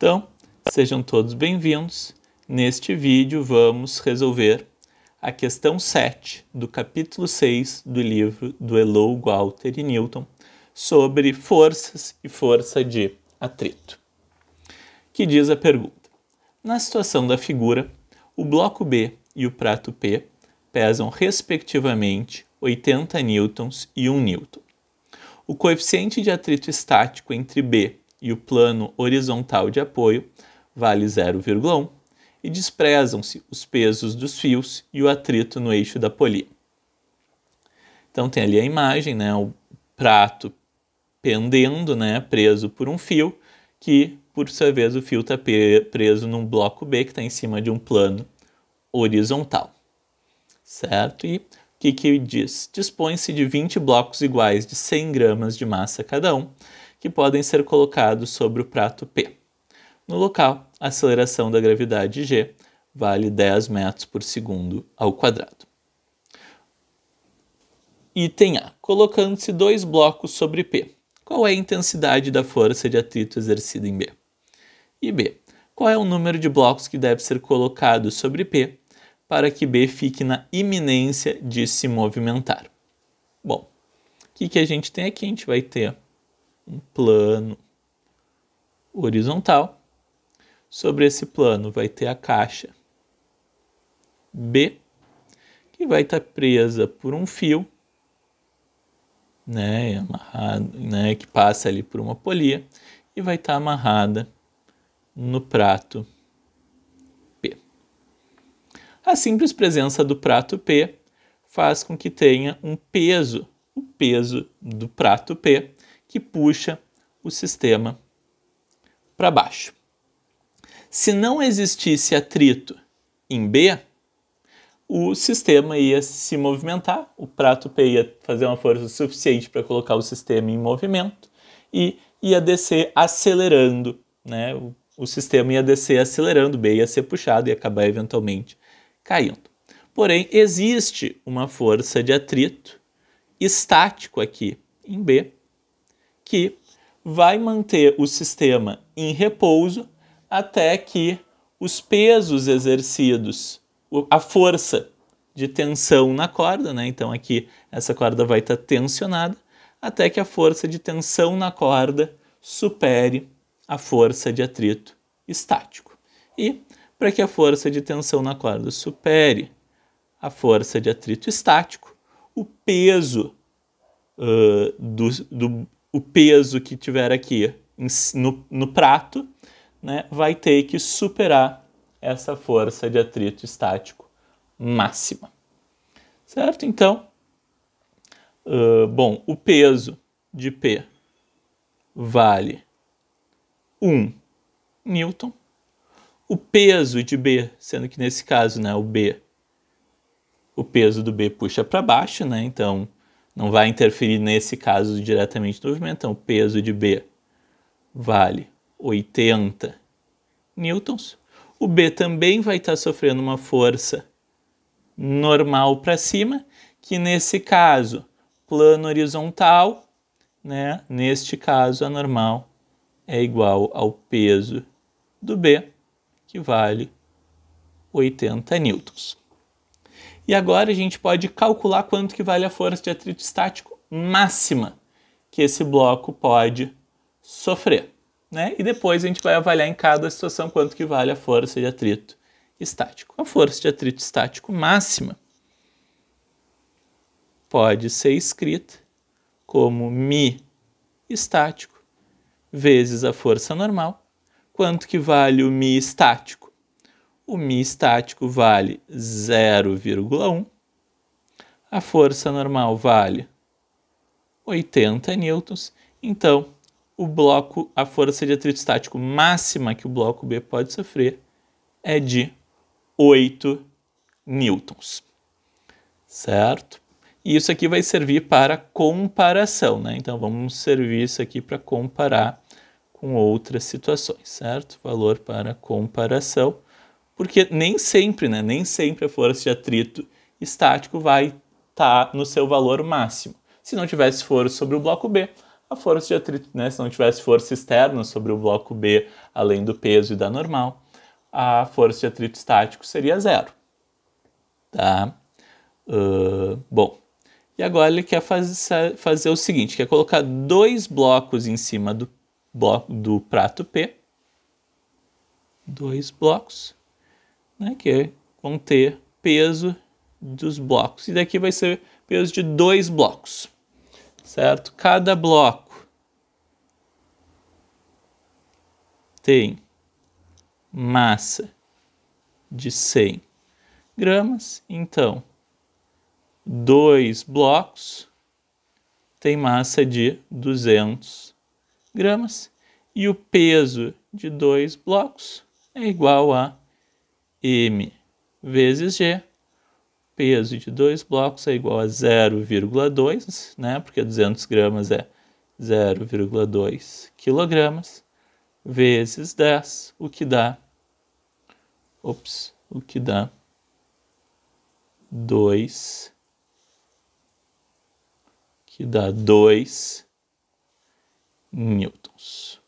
Então, sejam todos bem-vindos. Neste vídeo vamos resolver a questão 7 do capítulo 6 do livro do Elou, Gualter e Newton sobre forças e força de atrito. Que diz a pergunta: na situação da figura, o bloco B e o prato P pesam respectivamente 80 newtons e 1 newton. O coeficiente de atrito estático entre B e o plano horizontal de apoio vale 0,1 e desprezam-se os pesos dos fios e o atrito no eixo da polia. Então tem ali a imagem, o prato pendendo, preso por um fio, que por sua vez o fio está preso num bloco B que está em cima de um plano horizontal. Certo? E o que diz? Dispõe-se de 20 blocos iguais de 100 gramas de massa cada um, que podem ser colocados sobre o prato P. No local, a aceleração da gravidade G vale 10 metros por segundo ao quadrado. Item A. Colocando-se 2 blocos sobre P, qual é a intensidade da força de atrito exercida em B? E B. Qual é o número de blocos que deve ser colocado sobre P para que B fique na iminência de se movimentar? Bom, o que a gente tem aqui? A gente vai ter um plano horizontal. Sobre esse plano vai ter a caixa B, que vai estar presa por um fio, amarrado, que passa ali por uma polia e vai estar amarrada no prato P. A simples presença do prato P faz com que tenha um peso, o peso do prato P, que puxa o sistema para baixo. Se não existisse atrito em B, o sistema ia se movimentar, o prato P ia fazer uma força suficiente para colocar o sistema em movimento e ia descer acelerando, o sistema ia descer acelerando, B ia ser puxado e acabar eventualmente caindo. Porém, existe uma força de atrito estático aqui em B, que vai manter o sistema em repouso até que os pesos exercidos, a força de tensão na corda, então aqui essa corda vai estar tensionada, até que a força de tensão na corda supere a força de atrito estático. E para que a força de tensão na corda supere a força de atrito estático, o peso o peso que tiver aqui no prato, vai ter que superar essa força de atrito estático máxima. Certo? Então, o peso de P vale 1 newton. O peso de B, sendo que nesse caso, o peso do B puxa para baixo, então não vai interferir nesse caso diretamente no movimento. Então, o peso de B vale 80 newtons. O B também vai estar sofrendo uma força normal para cima, que nesse caso, plano horizontal, neste caso a normal é igual ao peso do B, que vale 80 newtons. E agora a gente pode calcular quanto que vale a força de atrito estático máxima que esse bloco pode sofrer. E depois a gente vai avaliar em cada situação quanto que vale a força de atrito estático. A força de atrito estático máxima pode ser escrita como μ estático vezes a força normal. Quanto que vale o μ estático? O μ estático vale 0,1. A força normal vale 80 newtons. Então, a força de atrito estático máxima que o bloco B pode sofrer é de 8 newtons. Certo? E isso aqui vai servir para comparação, Então, vamos servir isso aqui para comparar com outras situações, certo? Valor para comparação, porque nem sempre a força de atrito estático vai estar no seu valor máximo. Se não tivesse força sobre o bloco B, a força de atrito, né, se não tivesse força externa sobre o bloco B, além do peso e da normal, a força de atrito estático seria 0. Tá? Bom, e agora ele quer fazer o seguinte, quer colocar 2 blocos em cima do prato P, 2 blocos, né, que vão ter peso dos blocos, e daqui vai ser peso de 2 blocos, certo? Cada bloco tem massa de 100 gramas, então 2 blocos tem massa de 200 gramas e o peso de 2 blocos é igual a m vezes g. Peso de 2 blocos é igual a 0,2, né? Porque 200 gramas é 0,2 quilogramas, vezes 10, o que dá 2 newtons,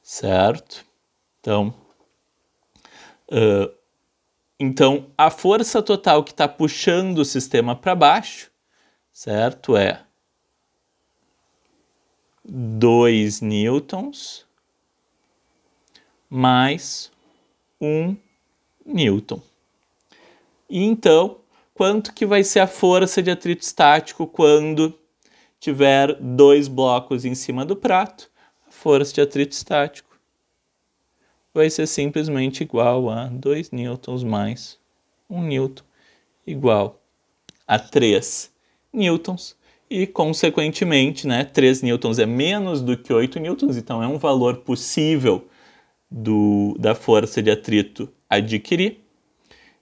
certo? Então, a força total que está puxando o sistema para baixo, certo, é 2 newtons mais 1 newton. E então, quanto que vai ser a força de atrito estático quando tiver 2 blocos em cima do prato? A força de atrito estático vai ser simplesmente igual a 2 newtons mais 1 newton, igual a 3 newtons. E, consequentemente, né, 3 newtons é menos do que 8 newtons, então é um valor possível da força de atrito adquirir.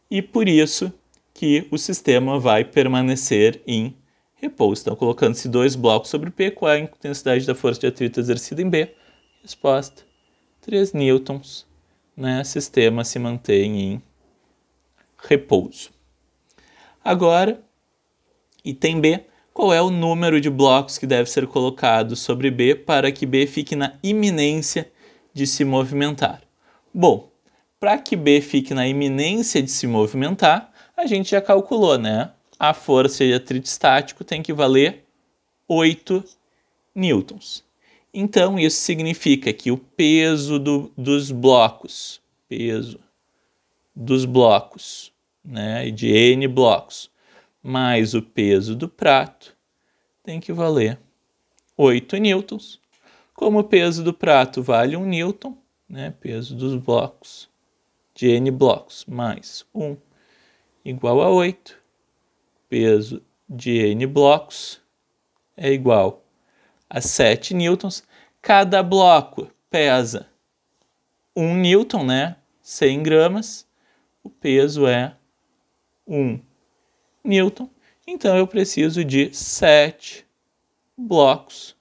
E por isso que o sistema vai permanecer em repouso. Então, colocando-se 2 blocos sobre P, qual é a intensidade da força de atrito exercida em B? Resposta: 3 newtons, né? O sistema se mantém em repouso. Agora, item B, qual é o número de blocos que deve ser colocado sobre B para que B fique na iminência de se movimentar? Bom, para que B fique na iminência de se movimentar, a gente já calculou, né? A força de atrito estático tem que valer 8 newtons. Então, isso significa que o peso dos blocos, né, de N blocos, mais o peso do prato, tem que valer 8 newtons. Como o peso do prato vale 1 newton, né, peso dos blocos, de N blocos, mais 1, igual a 8. Peso de N blocos é igual a 7 newtons. Cada bloco pesa 1 newton, né? 100 gramas. O peso é 1 newton. Então, eu preciso de 7 blocos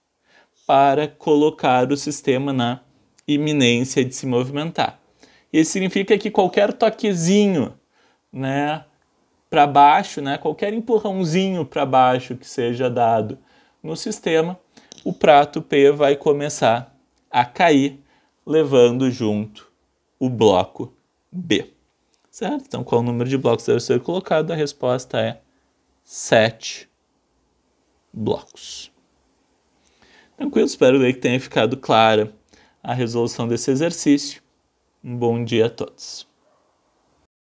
para colocar o sistema na iminência de se movimentar. Isso significa que qualquer toquezinho, né, para baixo, né, qualquer empurrãozinho para baixo que seja dado no sistema, o prato P vai começar a cair, levando junto o bloco B. Certo? Então, qual o número de blocos deve ser colocado? A resposta é 7 blocos. Tranquilo? Espero que tenha ficado clara a resolução desse exercício. Um bom dia a todos.